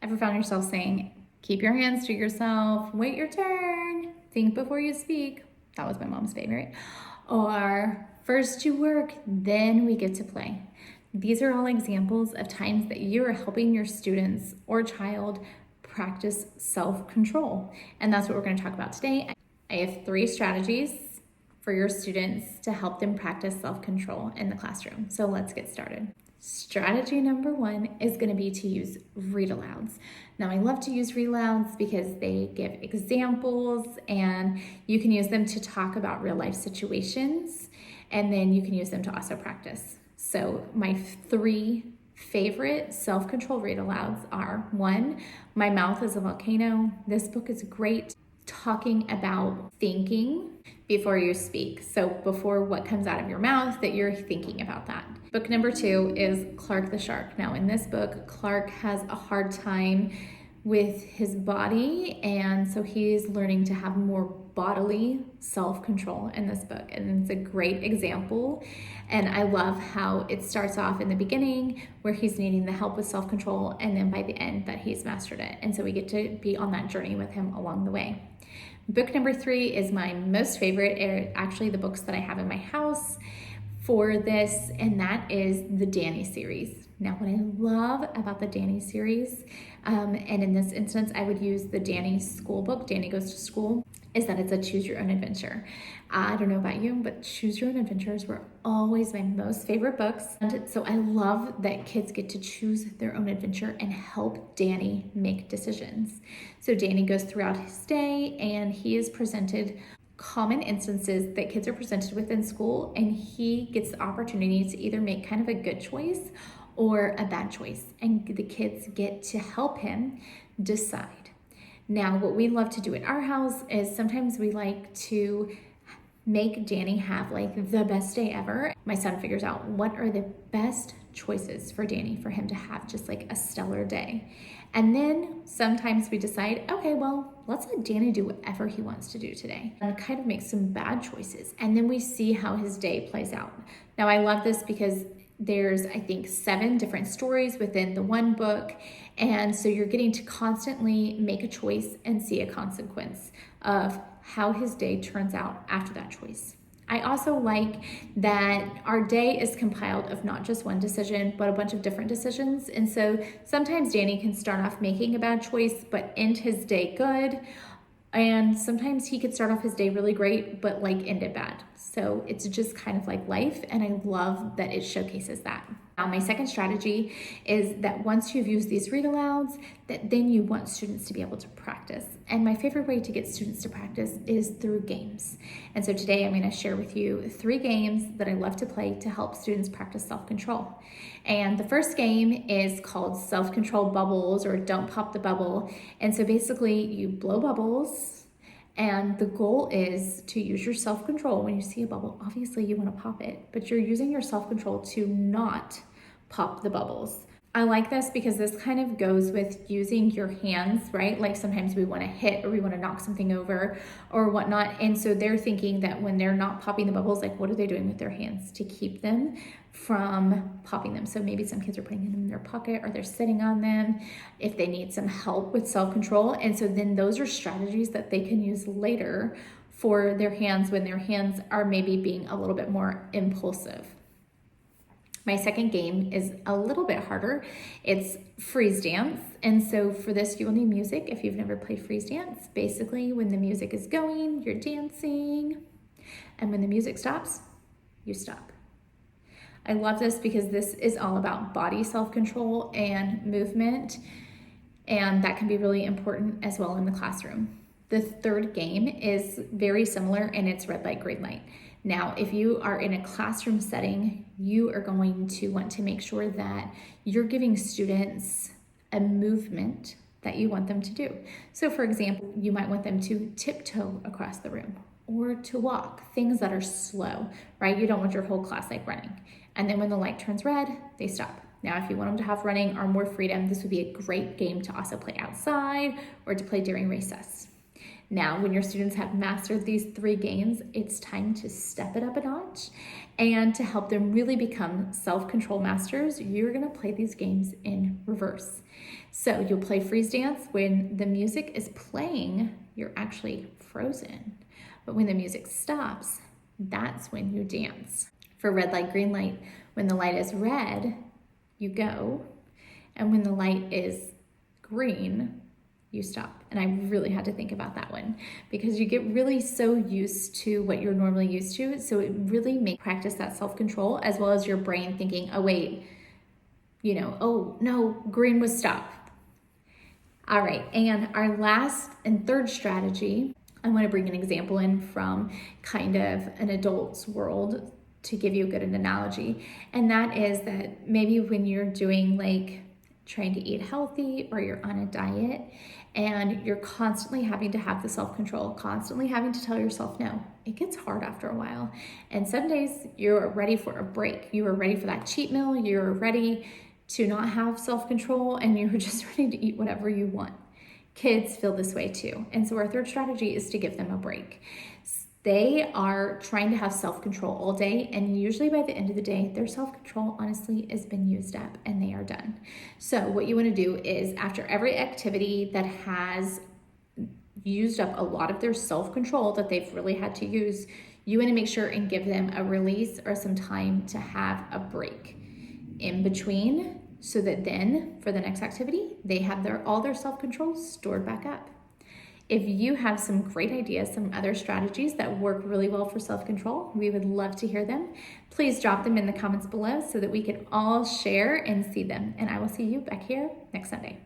Ever found yourself saying, keep your hands to yourself, wait your turn, think before you speak? That was my mom's favorite. Or first you work, then we get to play. These are all examples of times that you are helping your students or child practice self-control. And that's what we're going to talk about today. I have 3 strategies for your students to help them practice self-control in the classroom. So let's get started. Strategy number 1 is going to be to use read-alouds. Now, I love to use read-alouds because they give examples and you can use them to talk about real-life situations, and then you can use them to also practice. So my 3 favorite self-control read-alouds are: 1, My Mouth is a Volcano. This book is great, talking about thinking before you speak. So before what comes out of your mouth, that you're thinking about that. Book number 2 is Clark the Shark. Now in this book, Clark has a hard time with his body, and so he's learning to have more bodily self-control in this book, and it's a great example. And I love how it starts off in the beginning where he's needing the help with self-control, and then by the end that he's mastered it, and so we get to be on that journey with him along the way. Book number 3 is my most favorite, actually the books that I have in my house for this, and that is the Danny series. Now, what I love about the Danny series, and in this instance, I would use the Danny school book, Danny Goes to School, is that it's a choose your own adventure. I don't know about you, but choose your own adventures were always my most favorite books. And so I love that kids get to choose their own adventure and help Danny make decisions. So Danny goes throughout his day and he is presented common instances that kids are presented with in school, and he gets the opportunity to either make kind of a good choice or a bad choice, and the kids get to help him decide. Now, what we love to do at our house is sometimes we like to make Danny have like the best day ever. My son figures out what are the best choices for Danny for him to have just like a stellar day. And then sometimes we decide, okay, well, let's let Danny do whatever he wants to do today and kind of make some bad choices. And then we see how his day plays out. Now, I love this because there's, I think, 7 different stories within the one book. And so you're getting to constantly make a choice and see a consequence of how his day turns out after that choice. I also like that our day is compiled of not just one decision, but a bunch of different decisions. And so sometimes Danny can start off making a bad choice, but end his day good. And sometimes he could start off his day really great, but like end it bad. So it's just kind of like life, and I love that it showcases that. Now, my second strategy is that once you've used these read-alouds, that then you want students to be able to practice. And my favorite way to get students to practice is through games. And so today I'm going to share with you 3 games that I love to play to help students practice self-control. And the first game is called Self-Control Bubbles, or Don't Pop the Bubble. And so basically you blow bubbles, and the goal is to use your self-control. When you see a bubble, obviously you want to pop it, but you're using your self-control to not pop the bubbles. I like this because this kind of goes with using your hands, right? Like sometimes we want to hit or we want to knock something over or whatnot. And so they're thinking that when they're not popping the bubbles, like what are they doing with their hands to keep them from popping them? So maybe some kids are putting them in their pocket or they're sitting on them if they need some help with self-control. And so then those are strategies that they can use later for their hands when their hands are maybe being a little bit more impulsive. My second game is a little bit harder. It's freeze dance. And so for this, you will need music if you've never played freeze dance. Basically, when the music is going, you're dancing. And when the music stops, you stop. I love this because this is all about body self-control and movement. And that can be really important as well in the classroom. The third game is very similar, and it's red light, green light. Now, if you are in a classroom setting, you are going to want to make sure that you're giving students a movement that you want them to do. So for example, you might want them to tiptoe across the room or to walk, things that are slow, right? You don't want your whole class like running. And then when the light turns red, they stop. Now, if you want them to have running or more freedom, this would be a great game to also play outside or to play during recess. Now, when your students have mastered these 3 games, it's time to step it up a notch. And to help them really become self-control masters, you're gonna play these games in reverse. So you'll play freeze dance. When the music is playing, you're actually frozen. But when the music stops, that's when you dance. For red light, green light, when the light is red, you go. And when the light is green, you stop. And I really had to think about that one because you get really so used to what you're normally used to. So it really makes practice that self-control, as well as your brain thinking, oh wait, oh no, green was stop. All right, and our last and third strategy, I want to bring an example in from kind of an adult's world to give you a good analogy. And that is that maybe when you're doing like trying to eat healthy or you're on a diet and you're constantly having to have the self-control, constantly having to tell yourself no, it gets hard after a while. And some days you're ready for a break. You are ready for that cheat meal. You're ready to not have self-control and you're just ready to eat whatever you want. Kids feel this way too. And so our third strategy is to give them a break. They are trying to have self-control all day, and usually by the end of the day, their self-control honestly has been used up and they are done. So what you want to do is after every activity that has used up a lot of their self-control that they've really had to use, you want to make sure and give them a release or some time to have a break in between, so that then for the next activity, they have all their self-control stored back up. If you have some great ideas, some other strategies that work really well for self-control, we would love to hear them. Please drop them in the comments below so that we can all share and see them. And I will see you back here next Sunday.